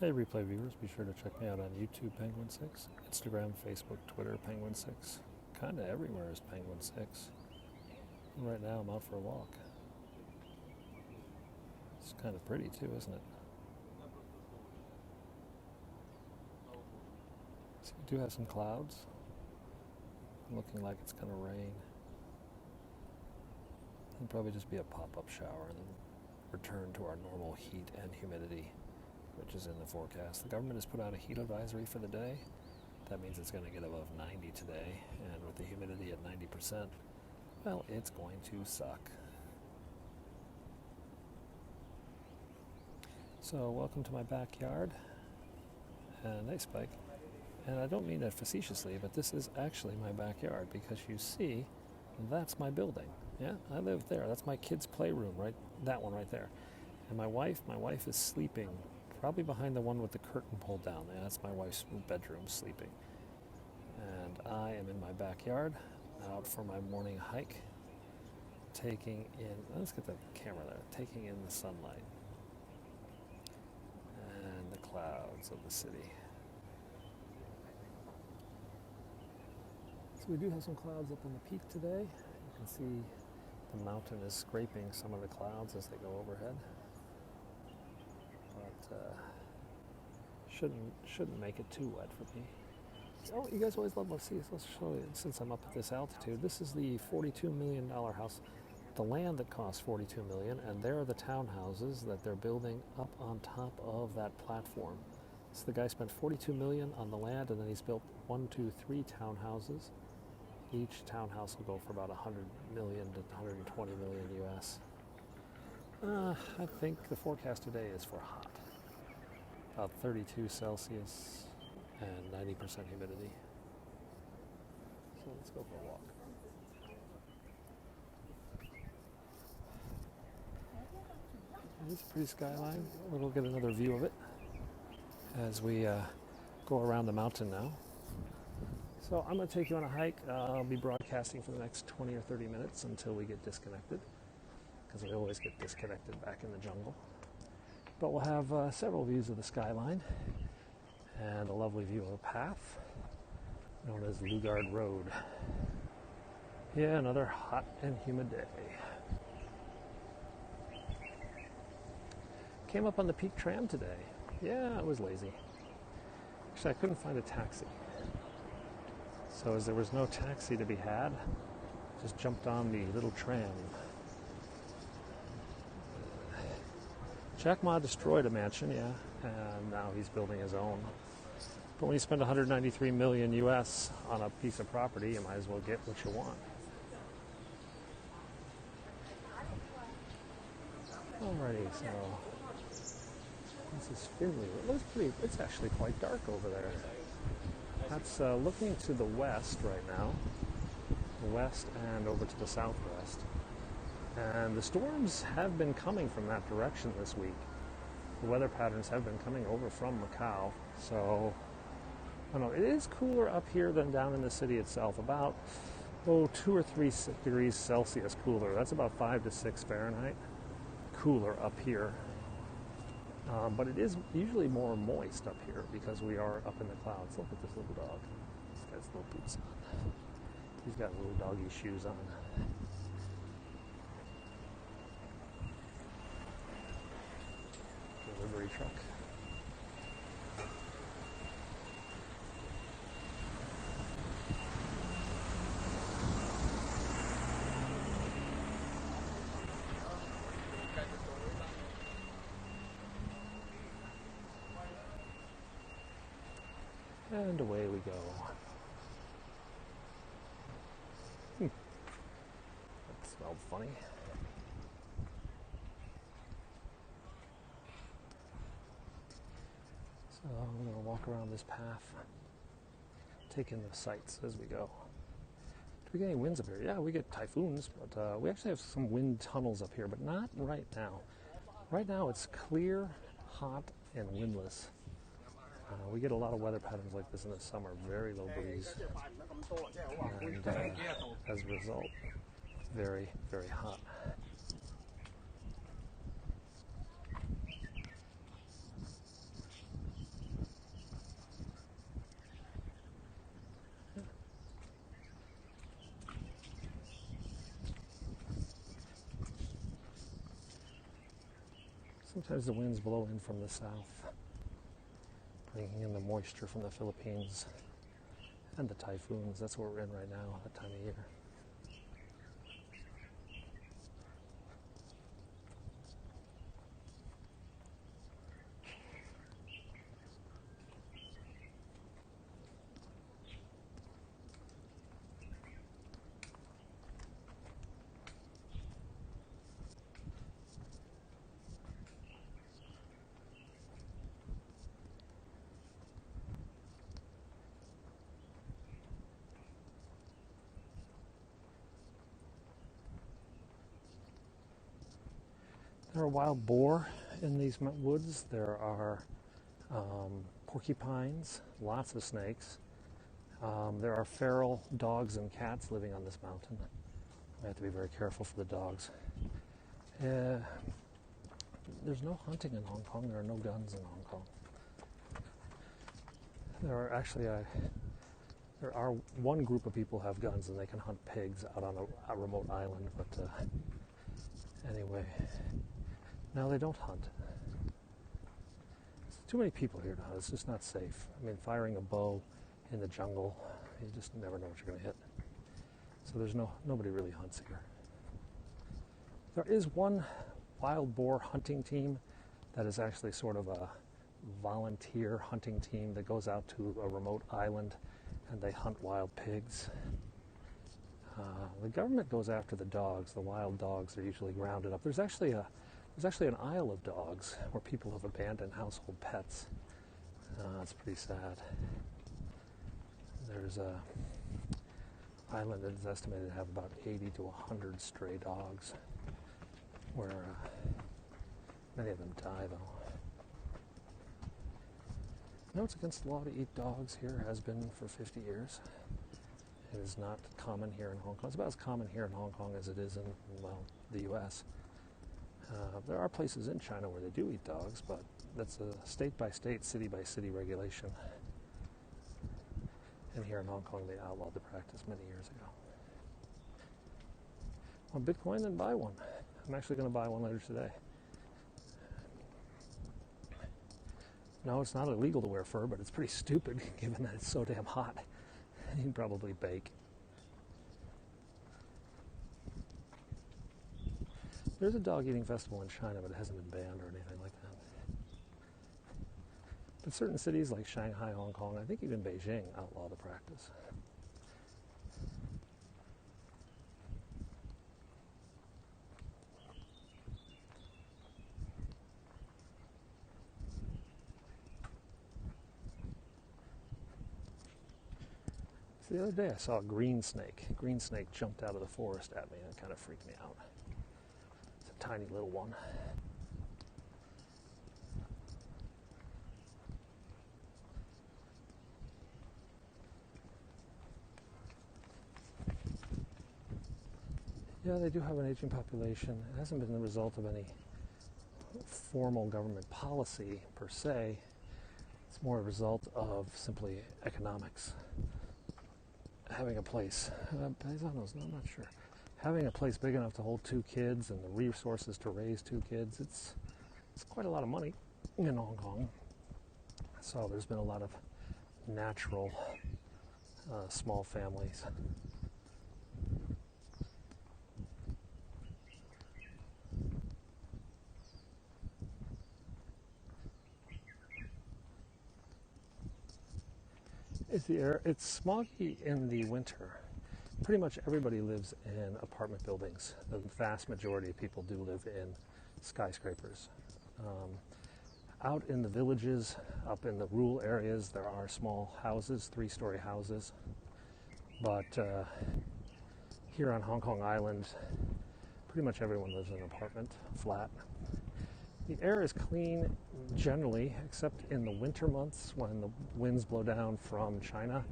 Hey replay viewers, be sure to check me out on YouTube Penguin6, Instagram, Facebook, Twitter Penguin6. Kinda everywhere is Penguin6. And right now I'm out for a walk. It's kind of pretty too, isn't it? So we do have some clouds. Looking like it's gonna rain. It'll probably just be a pop-up shower and return to our normal heat and humidity, which is in the forecast. The government has put out a heat advisory for the day. That means it's going to get above 90 today, and with the humidity at 90%, well, it's going to suck. So welcome to my backyard. Nice bike. And I don't mean that facetiously, but this is actually my backyard because you see, that's my building. Yeah, I live there. That's my kids' playroom, right? That one right there. And my wife is sleeping probably behind the one with the curtain pulled down. Yeah, that's my wife's bedroom sleeping. And I am in my backyard, out for my morning hike, taking in, let's get the camera there, taking in the sunlight and the clouds of the city. So we do have some clouds up on the peak today. You can see the mountain is scraping some of the clouds as they go overhead. But shouldn't make it too wet for me. Oh, you guys always love to see this. Let's show you, since I'm up at this altitude. This is the $42 million house. The land that costs $42 million, and there are the townhouses that they're building up on top of that platform. So the guy spent $42 million on the land, and then he's built 1, 2, 3 townhouses. Each townhouse will go for about $100 million to $120 million US. I think the forecast today is for hot. About 32 Celsius and 90% humidity. So let's go for a walk. It's a pretty skyline. We'll get another view of it as we go around the mountain now. So I'm going to take you on a hike. I'll be broadcasting for the next 20 or 30 minutes until we get disconnected, because we always get disconnected back in the jungle. But we'll have several views of the skyline and a lovely view of a path known as Lugard Road. Yeah, another hot and humid day. Came up on the Peak Tram today. Yeah, I was lazy. Actually, I couldn't find a taxi. So as there was no taxi to be had, just jumped on the little tram. Jack Ma destroyed a mansion, yeah, and now he's building his own. But when you spend $193 million US on a piece of property, you might as well get what you want. Alrighty, so this is Finley. It looks pretty. It's actually quite dark over there. That's looking to the west right now, the west and over to the southwest. And the storms have been coming from that direction this week. The weather patterns have been coming over from Macau. So, I don't know, it is cooler up here than down in the city itself. About, 2 or 3 degrees Celsius cooler. That's about 5 to 6 Fahrenheit cooler up here. But it is usually more moist up here because we are up in the clouds. Look at this little dog. This guy's little boots on. He's got little doggy shoes on. Delivery truck. And away we go. That smelled funny. So I'm going to walk around this path, take in the sights as we go. Do we get any winds up here? Yeah, we get typhoons, but we actually have some wind tunnels up here, but not right now. Right now it's clear, hot, and windless. We get a lot of weather patterns like this in the summer, very low breeze, and as a result, very, very hot. Sometimes the winds blow in from the south, bringing in the moisture from the Philippines and the typhoons. That's what we're in right now, that time of year. There are wild boar in these woods. There are porcupines, lots of snakes. There are feral dogs and cats living on this mountain. We have to be very careful for the dogs. There's no hunting in Hong Kong. There are no guns in Hong Kong. There are one group of people who have guns and they can hunt pigs out on a remote island. But anyway, no, they don't hunt. There's too many people here to hunt. It's just not safe. I mean, firing a bow in the jungle, you just never know what you're going to hit. So there's nobody really hunts here. There is one wild boar hunting team that is actually sort of a volunteer hunting team that goes out to a remote island and they hunt wild pigs. The government goes after the dogs. The wild dogs are usually rounded up. There's actually an aisle of dogs where people have abandoned household pets. It's pretty sad. There's a island that is estimated to have about 80 to 100 stray dogs, where many of them die, though. No, it's against the law to eat dogs here, has been for 50 years. It is not common here in Hong Kong. It's about as common here in Hong Kong as it is in, well, the U.S. There are places in China where they do eat dogs, but that's a state-by-state, city-by-city regulation. And here in Hong Kong, they outlawed the practice many years ago. Want Bitcoin? Then buy one. I'm actually going to buy one later today. No, it's not illegal to wear fur, but it's pretty stupid given that it's so damn hot. You can probably bake. There's a dog eating festival in China, but it hasn't been banned or anything like that. But certain cities like Shanghai, Hong Kong, I think even Beijing outlaw the practice. So the other day I saw a green snake. A green snake jumped out of the forest at me and it kind of freaked me out. It's a tiny little one. Yeah, they do have an aging population. It hasn't been the result of any formal government policy per se. It's more a result of simply economics. Having a place, paisanos, no, I'm not sure. Having a place big enough to hold 2 kids and the resources to raise 2 kids, it's quite a lot of money in Hong Kong. So there's been a lot of natural small families. It's smoggy in the winter. Pretty much everybody lives in apartment buildings. The vast majority of people do live in skyscrapers. Out in the villages, up in the rural areas, there are small houses, 3-story houses. But here on Hong Kong Island, pretty much everyone lives in an apartment, flat. The air is clean generally, except in the winter months when the winds blow down from China,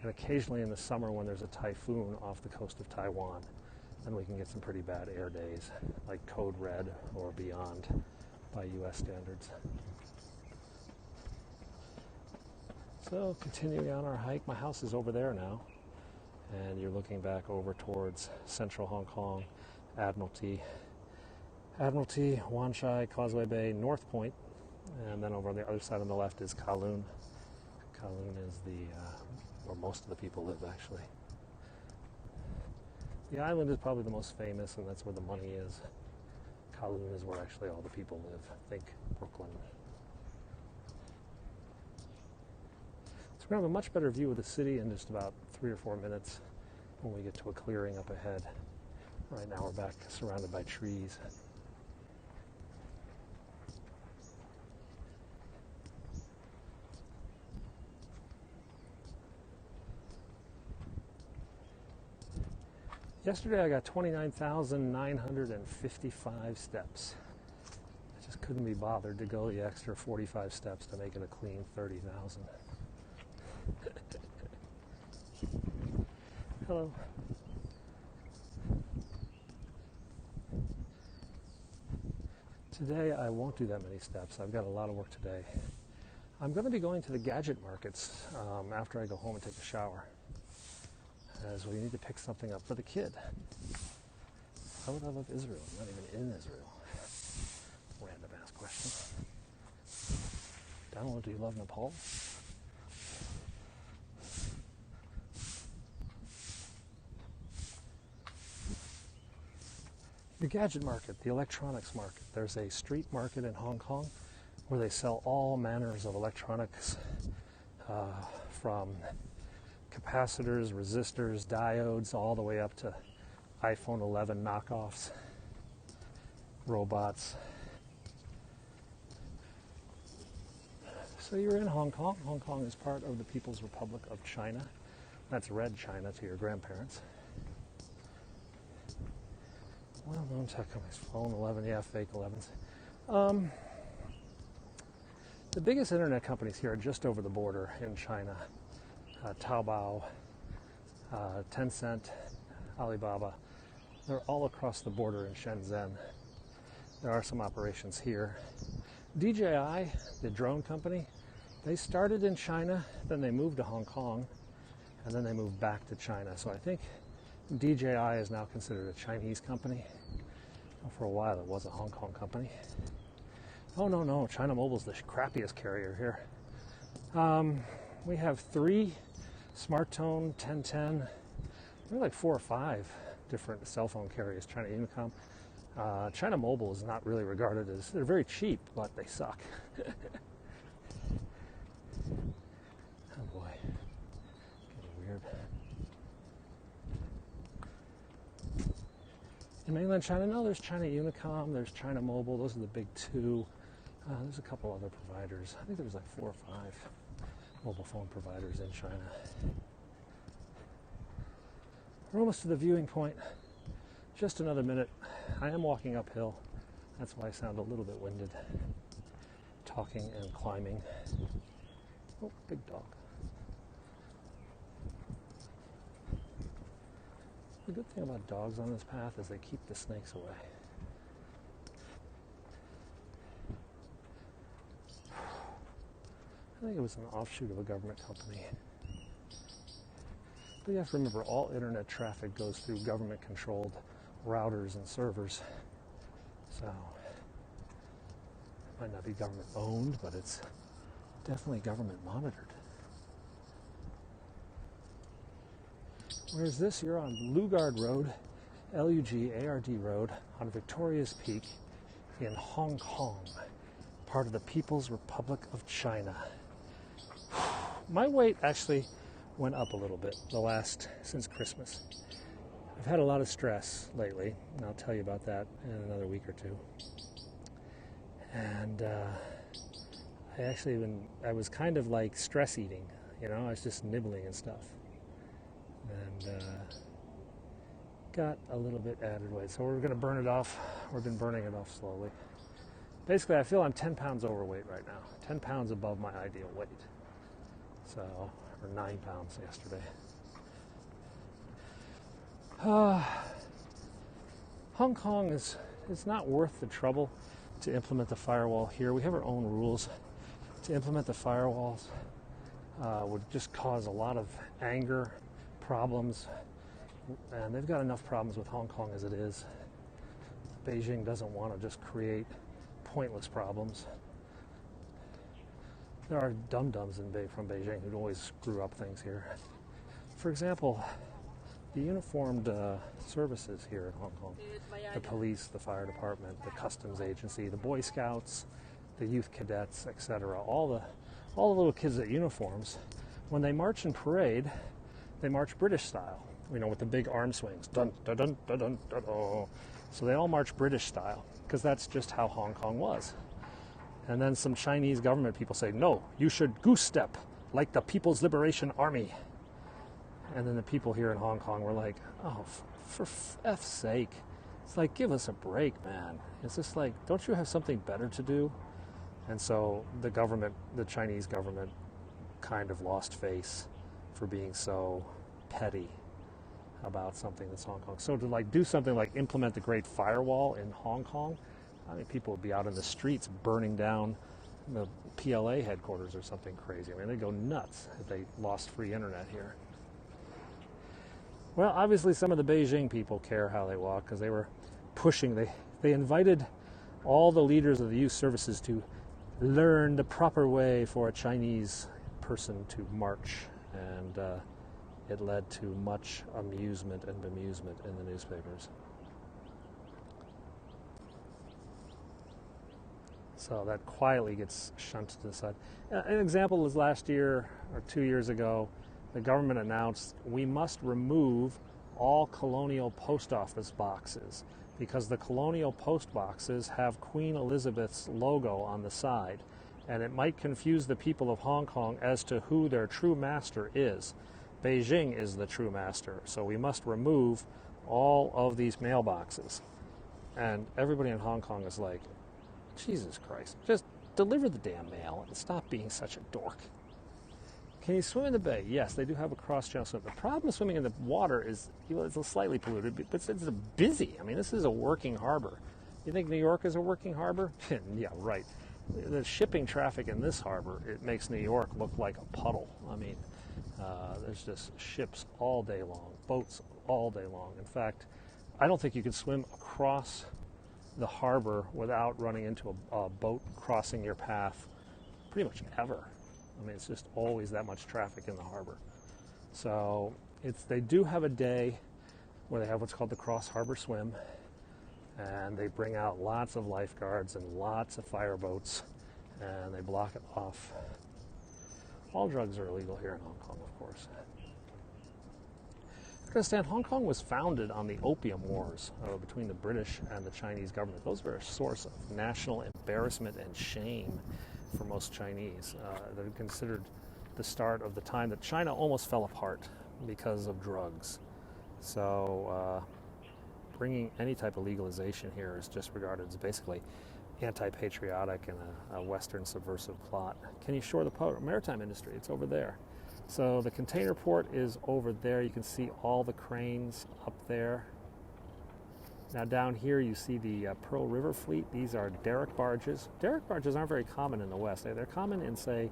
and occasionally in the summer when there's a typhoon off the coast of Taiwan. Then we can get some pretty bad air days, like code red or beyond by U.S. standards. So continuing on our hike, my house is over there now, and you're looking back over towards central Hong Kong, Admiralty, Admiralty, Wan Chai, Causeway Bay, North Point, and then over on the other side on the left is Kowloon. Kowloon is where most of the people live, actually. The island is probably the most famous, and that's where the money is. Kowloon is where actually all the people live. Think Brooklyn. So we're going to have a much better view of the city in just about 3 or 4 minutes when we get to a clearing up ahead. Right now we're back surrounded by trees. Yesterday I got 29,955 steps. I just couldn't be bothered to go the extra 45 steps to make it a clean 30,000. Hello. Today I won't do that many steps. I've got a lot of work today. I'm going to be going to the gadget markets after I go home and take a shower, as we need to pick something up for the kid. How would I love Israel? I'm not even in Israel. Random ass question. Donald, do you love Nepal? The gadget market, the electronics market. There's a street market in Hong Kong where they sell all manners of electronics, from capacitors, resistors, diodes, all the way up to iPhone 11 knockoffs, robots. So you're in Hong Kong. Hong Kong is part of the People's Republic of China. That's Red China to your grandparents. Well-known tech companies, phone 11, yeah, fake 11s. The biggest internet companies here are just over the border in China. Taobao, Tencent, Alibaba. They're all across the border in Shenzhen. There are some operations here. DJI, the drone company, they started in China, then they moved to Hong Kong, and then they moved back to China. So I think DJI is now considered a Chinese company. Well, for a while it was a Hong Kong company. Oh, no, China Mobile's the crappiest carrier here. We have 3 SmartTone 1010. There are like 4 or 5 different cell phone carriers. China Unicom. China Mobile is not really regarded as, they're very cheap, but they suck. Oh boy, getting weird. In mainland China, no, there's China Unicom, there's China Mobile, those are the big 2. There's a couple other providers. I think there's like 4 or 5 mobile phone providers in China. We're almost to the viewing point. Just another minute. I am walking uphill. That's why I sound a little bit winded. Talking and climbing. Oh, big dog. The good thing about dogs on this path is they keep the snakes away. I think it was an offshoot of a government company. But you have to remember, all internet traffic goes through government-controlled routers and servers. So, it might not be government-owned, but it's definitely government-monitored. Whereas this, you're on Lugard Road, Lugard Road, on Victoria's Peak in Hong Kong, part of the People's Republic of China. My weight actually went up a little bit since Christmas. I've had a lot of stress lately, and I'll tell you about that in another week or 2. And I was kind of like stress eating, I was just nibbling and stuff. And got a little bit added weight. So we're going to burn it off. We've been burning it off slowly. Basically, I feel I'm 10 pounds overweight right now. 10 pounds above my ideal weight. So, or 9 pounds yesterday. Hong Kong it's not worth the trouble to implement the firewall here. We have our own rules. To implement the firewalls would just cause a lot of anger, problems, and they've got enough problems with Hong Kong as it is. Beijing doesn't want to just create pointless problems. There are dum-dums from Beijing who always screw up things here. For example, the uniformed services here in Hong Kong, the police, the fire department, the customs agency, the Boy Scouts, the youth cadets, etc. All the little kids at uniforms, when they march in parade, they march British style, with the big arm swings. Dun, dun, dun, dun, dun, dun, dun. So they all march British style, because that's just how Hong Kong was. And then some Chinese government people say, no, you should goose step like the People's Liberation Army. And then the people here in Hong Kong were like, oh, for F's sake. It's like, give us a break, man. It's just like, don't you have something better to do? And so the Chinese government kind of lost face for being so petty about something that's Hong Kong. So to do something like implement the Great Firewall in Hong Kong, I mean, people would be out in the streets burning down the PLA headquarters or something crazy. I mean, they'd go nuts if they lost free internet here. Well, obviously some of the Beijing people care how they walk, because they were pushing. They invited all the leaders of the youth services to learn the proper way for a Chinese person to march, and it led to much amusement and bemusement in the newspapers. So that quietly gets shunted to the side. An example is last year or 2 years ago, the government announced we must remove all colonial post office boxes because the colonial post boxes have Queen Elizabeth's logo on the side, and it might confuse the people of Hong Kong as to who their true master is. Beijing is the true master, so we must remove all of these mailboxes. And everybody in Hong Kong is like, Jesus Christ, just deliver the damn mail and stop being such a dork. Can you swim in the bay? Yes, they do have a cross-channel swim. The problem with swimming in the water is it's slightly polluted, but it's busy. I mean, this is a working harbor. You think New York is a working harbor? Yeah, right. The shipping traffic in this harbor, it makes New York look like a puddle. I mean, there's just ships all day long, boats all day long. In fact, I don't think you could swim across the harbor without running into a boat crossing your path pretty much ever. I mean, it's just always that much traffic in the harbor. So they do have a day where they have what's called the Cross Harbor Swim, and they bring out lots of lifeguards and lots of fireboats, and they block it off. All drugs are illegal here in Hong Kong, of course. Understand, Hong Kong was founded on the Opium Wars between the British and the Chinese government. Those were a source of national embarrassment and shame for most Chinese. They're considered the start of the time that China almost fell apart because of drugs. So bringing any type of legalization here is just regarded as basically anti-patriotic and a Western subversive plot. Can you shore the maritime industry? It's over there. So the container port is over there. You can see all the cranes up there. Now down here you see the Pearl River Fleet. These are derrick barges. Derrick barges aren't very common in the West. They're common in, say,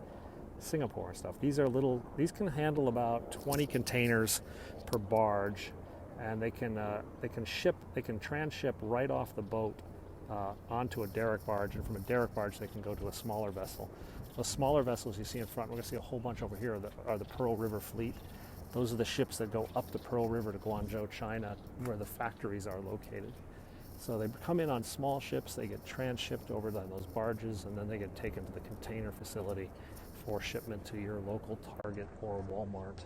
Singapore and stuff. These can handle about 20 containers per barge, and they can transship right off the boat onto a derrick barge, and from a derrick barge they can go to a smaller vessel. Those smaller vessels you see in front, we're going to see a whole bunch over here, are the Pearl River Fleet. Those are the ships that go up the Pearl River to Guangzhou, China, where the factories are located. So they come in on small ships, they get transshipped over on those barges, and then they get taken to the container facility for shipment to your local Target or Walmart.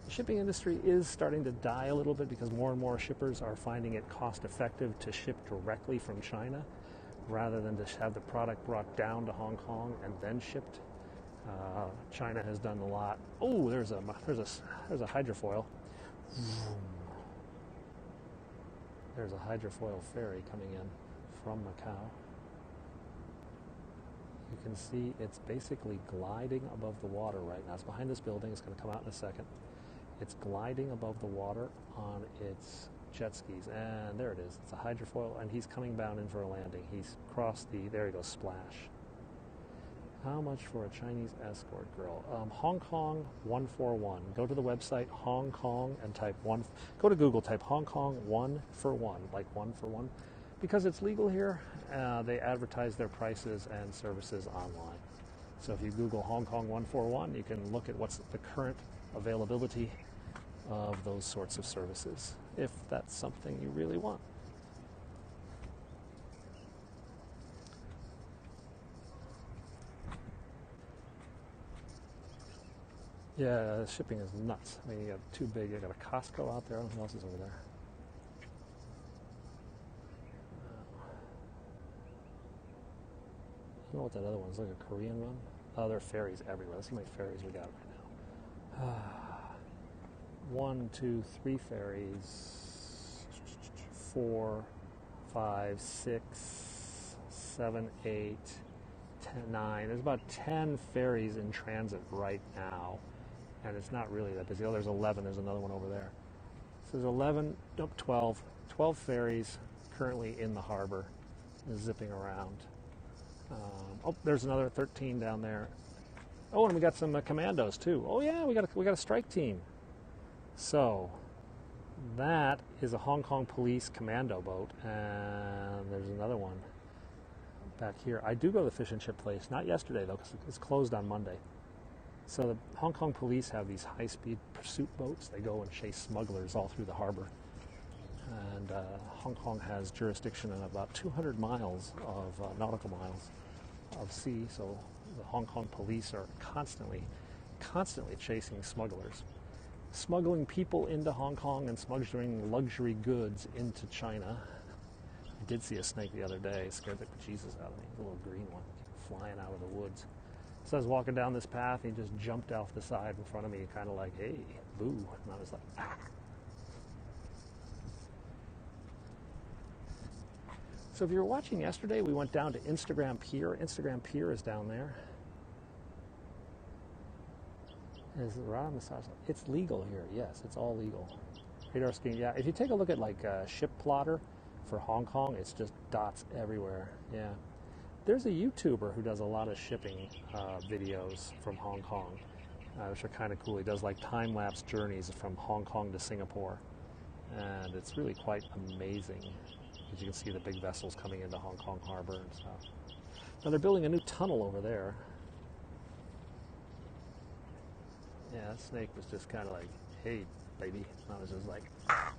The shipping industry is starting to die a little bit because more and more shippers are finding it cost effective to ship directly from China rather than to have the product brought down to Hong Kong and then shipped. China has done a lot. Oh, there's a hydrofoil. There's a hydrofoil ferry coming in from Macau. You can see it's basically gliding above the water right now. It's behind this building. It's going to come out in a second. It's gliding above the water on its jet skis. And there it is. It's a hydrofoil, and he's coming down in for a landing. He's crossed there he goes, splash. How much for a Chinese escort girl? Hong Kong 141. Go to the website Hong Kong and type one. Go to Google, type Hong Kong 141, like 1 for 1, because it's legal here. They advertise their prices and services online. So if you Google Hong Kong 141, you can look at what's the current availability of those sorts of services, if that's something you really want. Yeah, shipping is nuts. I mean, you got too big. You got a Costco out there. I don't know what else is over there. I don't know what that other one's like, a Korean one. Oh, there are ferries everywhere. Let's see how many ferries we got right now. 1, 2, 3 ferries. 4, 5, 6, 7, 8, 10, 9. There's about 10 ferries in transit right now. And it's not really that busy. Oh, there's 11. There's another one over there. So there's 11, nope, 12. 12 ferries currently in the harbor, zipping around. Oh, there's another 13 down there. Oh, and we got some commandos too. Oh yeah, we got a strike team. So that is a Hong Kong police commando boat, and there's another one back here. I do go to the fish and chip place, not yesterday though, because it's closed on Monday. So the Hong Kong police have these high-speed pursuit boats. They go and chase smugglers all through the harbor. And Hong Kong has jurisdiction in about 200 miles of nautical miles of sea. So the Hong Kong police are constantly chasing smugglers. Smuggling people into Hong Kong and smuggling luxury goods into China. I did see a snake the other day. It scared the bejesus out of me. A little green one flying out of the woods. So I was walking down this path, and he just jumped off the side in front of me, kind of like, hey, boo. And I was like, ah. So if you were watching yesterday, we went down to Instagram Pier. Instagram Pier is down there. Is it right on the side? It's legal here, yes, it's all legal. Radar skiing, yeah. If you take a look at like Ship Plotter for Hong Kong, it's just dots everywhere, yeah. There's a YouTuber who does a lot of shipping videos from Hong Kong, which are kind of cool. He does like time-lapse journeys from Hong Kong to Singapore, and it's really quite amazing, because you can see the big vessels coming into Hong Kong Harbor and stuff. Now they're building a new tunnel over there. Yeah, that snake was just kind of like, hey, baby. And I was just like, ah.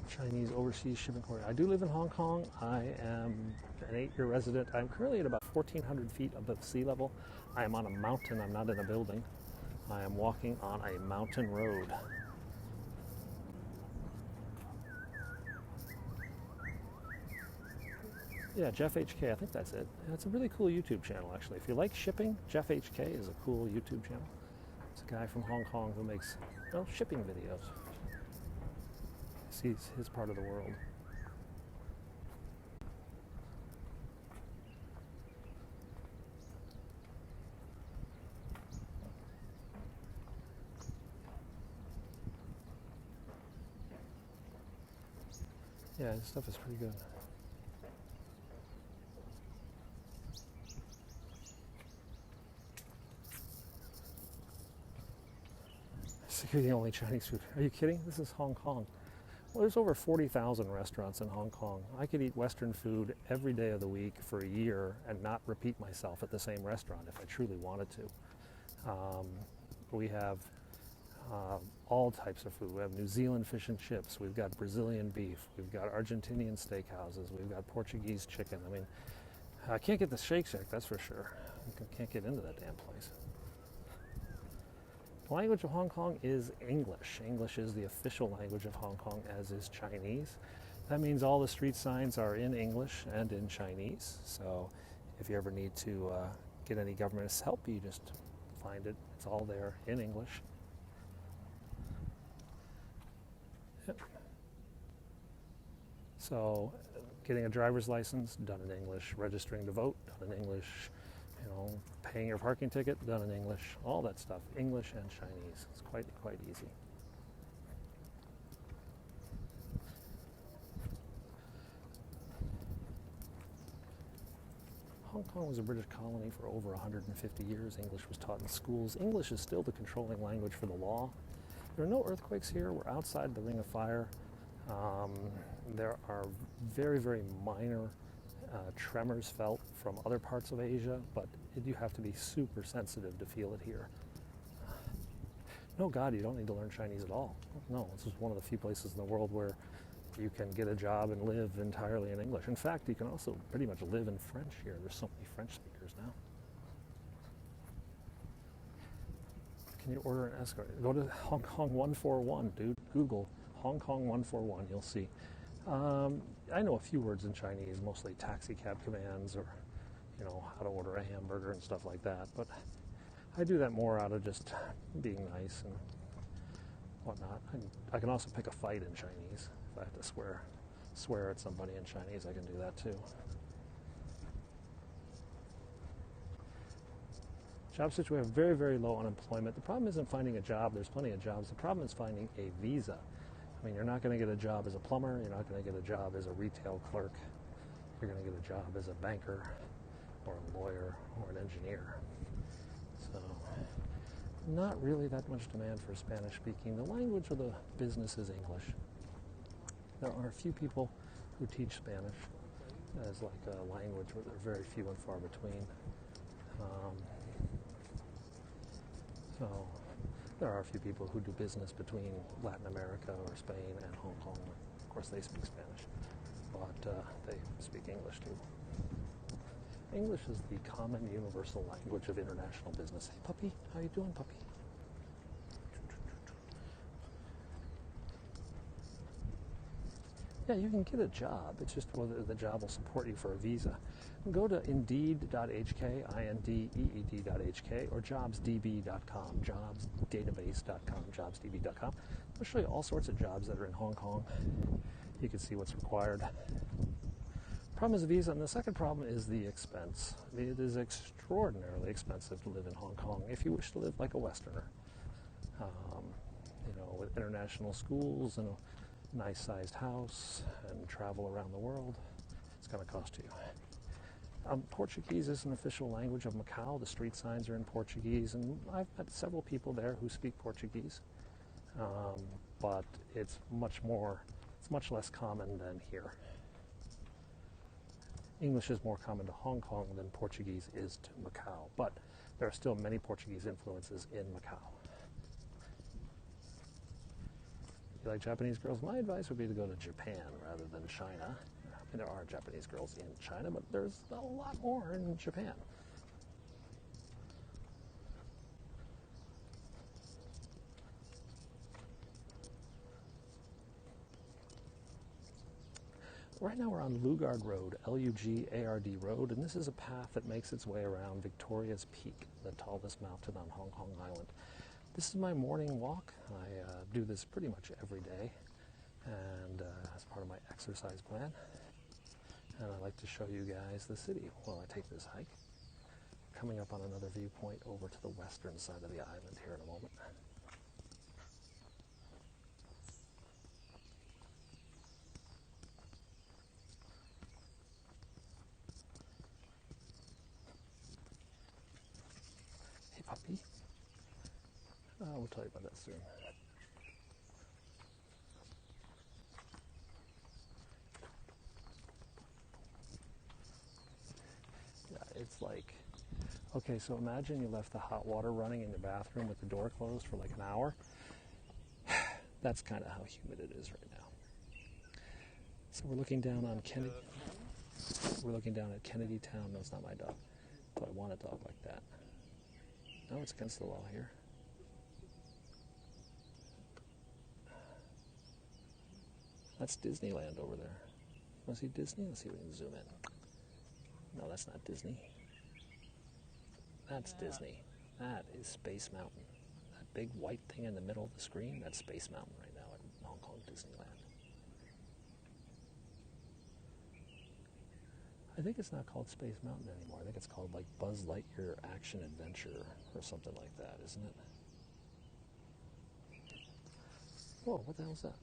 Chinese overseas shipping courier. I do live in Hong Kong. I am an 8-year resident. I'm currently at about 1,400 feet above sea level. I am on a mountain. I'm not in a building. I am walking on a mountain road. Yeah, Jeff HK. I think that's it. It's a really cool YouTube channel, actually. If you like shipping, Jeff HK is a cool YouTube channel. It's a guy from Hong Kong who makes, well, shipping videos. Sees his part of the world. Yeah, this stuff is pretty good. Security only Chinese food. Are you kidding? This is Hong Kong. Well, there's over 40,000 restaurants in Hong Kong. I could eat Western food every day of the week for a year and not repeat myself at the same restaurant if I truly wanted to. We have all types of food. We have New Zealand fish and chips. We've got Brazilian beef. We've got Argentinian steakhouses. We've got Portuguese chicken. I mean, I can't get the Shake Shack, that's for sure. I can't get into that damn place. The language of Hong Kong is English. English is the official language of Hong Kong, as is Chinese. That means all the street signs are in English and in Chinese. So if you ever need to get any government help, you just find it. It's all there in English. Yep. So getting a driver's license, done in English. Registering to vote, done in English. Paying your parking ticket, done in English, all that stuff, English and Chinese. It's quite easy. Hong Kong was a British colony for over 150 years. English was taught in schools. English is still the controlling language for the law. There are no earthquakes here. We're outside the Ring of Fire. There are very, very minor tremors felt from other parts of Asia, but you have to be super sensitive to feel it here. No, God, you don't need to learn Chinese at all. No, this is one of the few places in the world where you can get a job and live entirely in English. In fact, you can also pretty much live in French here. There's so many French speakers now. Can you order an escort? Go to Hong Kong 141, dude. Google Hong Kong 141. You'll see. I know a few words in Chinese, mostly taxi cab commands or, how to order a hamburger and stuff like that. But I do that more out of just being nice and whatnot. I can also pick a fight in Chinese. If I have to swear at somebody in Chinese, I can do that too. Job situation, we have very, very low unemployment. The problem isn't finding a job. There's plenty of jobs. The problem is finding a visa. I mean, you're not going to get a job as a plumber. You're not going to get a job as a retail clerk. You're going to get a job as a banker or a lawyer or an engineer. So, not really that much demand for Spanish speaking. The language of the business is English. There are a few people who teach Spanish as like a language, but they're very few and far between. So there are a few people who do business between Latin America or Spain and Hong Kong. Of course, they speak Spanish, but they speak English too. English is the common universal language of international business. Hey, puppy, how you doing, puppy? Yeah, you can get a job. It's just whether the job will support you for a visa. Go to indeed.hk, indeed.hk, or jobsdb.com, jobsdatabase.com, jobsdb.com. I'll show you all sorts of jobs that are in Hong Kong. You can see what's required. Problem is the visa, and the second problem is the expense. It is extraordinarily expensive to live in Hong Kong if you wish to live like a Westerner. With international schools and a nice-sized house and travel around the world, it's going to cost you. Portuguese is an official language of Macau. The street signs are in Portuguese, and I've met several people there who speak Portuguese, but it's much less common than here. English is more common to Hong Kong than Portuguese is to Macau, but there are still many Portuguese influences in Macau. You like Japanese girls? My advice would be to go to Japan rather than China. I mean, there are Japanese girls in China, but there's a lot more in Japan. Right now we're on Lugard Road, Lugard Road, and this is a path that makes its way around Victoria's Peak, the tallest mountain on Hong Kong Island. This is my morning walk. I do this pretty much every day, and as part of my exercise plan. And I like to show you guys the city while I take this hike. Coming up on another viewpoint over to the western side of the island here in a moment. Hey, puppy. We'll tell you about that soon. Yeah, it's like, okay, so imagine you left the hot water running in your bathroom with the door closed for like an hour. That's kind of how humid it is right now. So we're looking down on Kennedy. We're looking down at Kennedy Town. No, it's not my dog, but I want a dog like that. No, it's against the law here. That's Disneyland over there. Want to see Disney? Let's see if we can zoom in. No, that's not Disney. That's Disney. That is Space Mountain. That big white thing in the middle of the screen, that's Space Mountain right now at Hong Kong Disneyland. I think it's not called Space Mountain anymore. I think it's called like Buzz Lightyear Action Adventure or something like that, isn't it? Whoa, what the hell is that?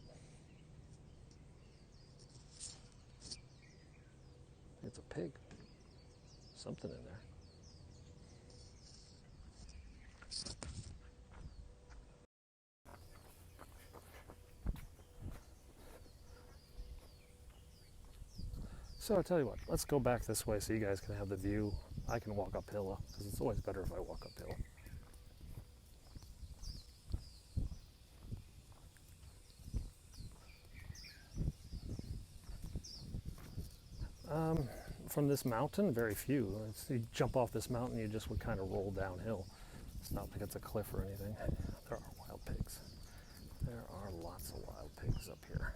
It's a pig. something in there. So I'll tell you what, let's go back this way so you guys can have the view. I can walk uphill because it's always better if I walk uphill. From this mountain, very few. You jump off this mountain, you just would kind of roll downhill. It's not like it's a cliff or anything. There are wild pigs. There are lots of wild pigs up here.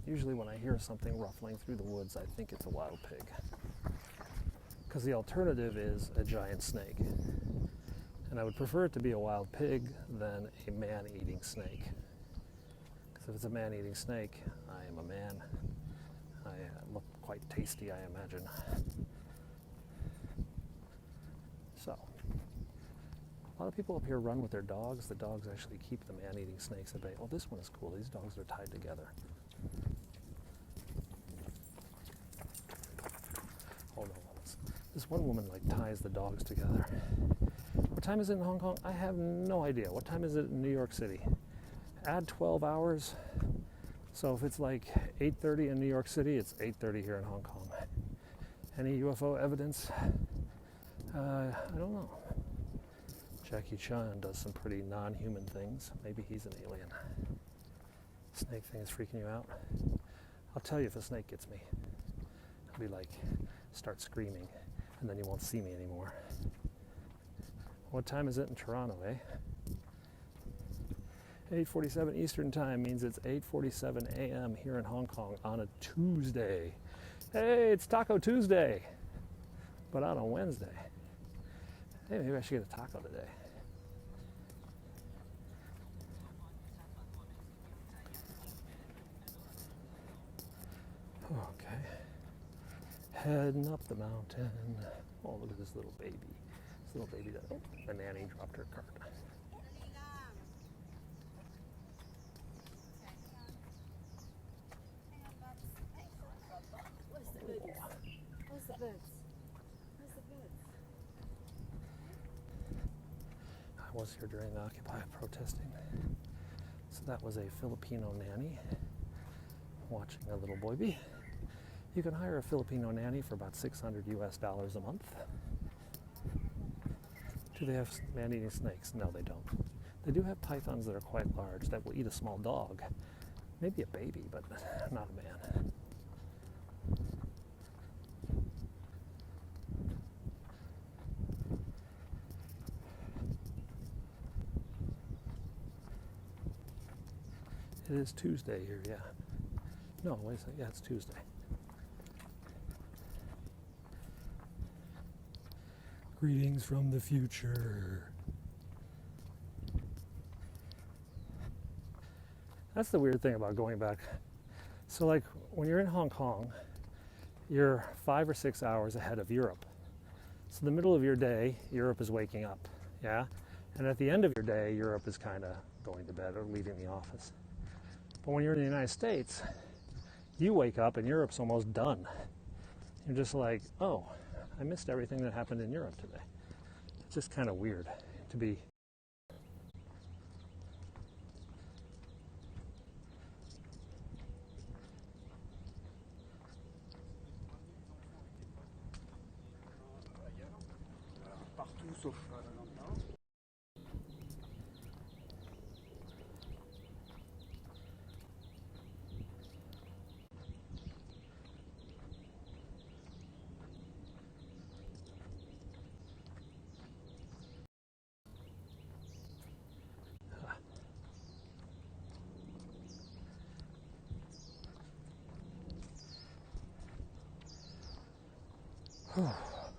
Usually when I hear something ruffling through the woods, I think it's a wild pig. Because the alternative is a giant snake. And I would prefer it to be a wild pig than a man-eating snake. Because if it's a man-eating snake, I am a man. I look quite tasty, I imagine. So, a lot of people up here run with their dogs. The dogs actually keep the man-eating snakes at bay. Oh, this one is cool. These dogs are tied together. Oh no, this one woman like ties the dogs together. What time is it in Hong Kong? I have no idea. What time is it in New York City? Add 12 hours. So if it's like 8:30 in New York City, it's 8:30 here in Hong Kong. Any UFO evidence? I don't know. Jackie Chan does some pretty non-human things. Maybe he's an alien. Snake thing is freaking you out? I'll tell you if a snake gets me. I'll be like, start screaming, and then you won't see me anymore. What time is it in Toronto, eh? 8:47 Eastern Time means it's 8:47 a.m. here in Hong Kong on a Tuesday. Hey, it's Taco Tuesday, but on a Wednesday. Hey, maybe I should get a taco today. Okay. Heading up the mountain. Oh, look at this little baby. This little baby that, oh, the nanny dropped her cart. Where's the birds? Where's the birds? I was here during the Occupy protesting. So that was a Filipino nanny watching a little baby. You can hire a Filipino nanny for about $600 a month. Do they have man-eating snakes? No, they don't. They do have pythons that are quite large that will eat a small dog. Maybe a baby, but not a man. It is Tuesday here, yeah. No, wait a second. Yeah, it's Tuesday. Greetings from the future. That's the weird thing about going back. So, like, when you're in Hong Kong, you're 5 or 6 hours ahead of Europe. So, the middle of your day, Europe is waking up, yeah? And at the end of your day, Europe is kind of going to bed or leaving the office. But when you're in the United States, you wake up and Europe's almost done. You're just like, oh, I missed everything that happened in Europe today. It's just kind of weird to be. Partout sauf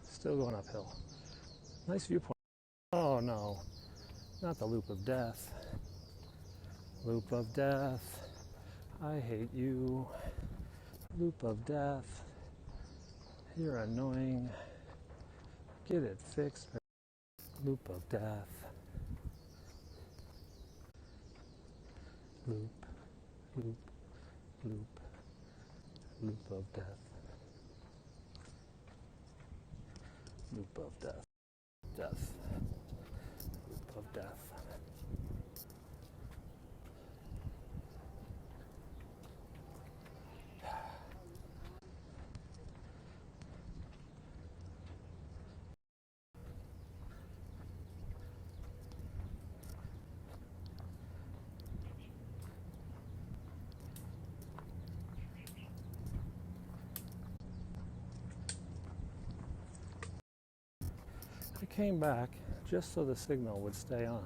Still going uphill. Nice viewpoint. Oh no, not the loop of death. Loop of death. I hate you. Loop of death. You're annoying. Get it fixed. Loop of death. Loop, loop, loop, loop of death. Loop of death. Death. Loop of death. I came back just so the signal would stay on.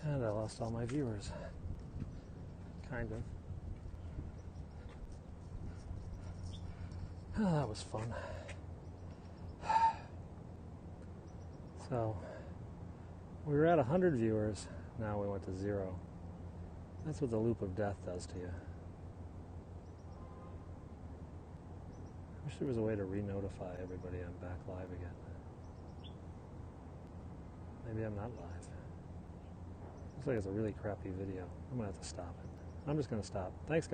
And I lost all my viewers. Kind of. Oh, that was fun. So, we were at 100 viewers, now we went to 0. That's what the loop of death does to you. I wish there was a way to re-notify everybody I'm back live again. Maybe I'm not live. Looks like it's a really crappy video. I'm going to have to stop it. I'm just going to stop. Thanks, guys.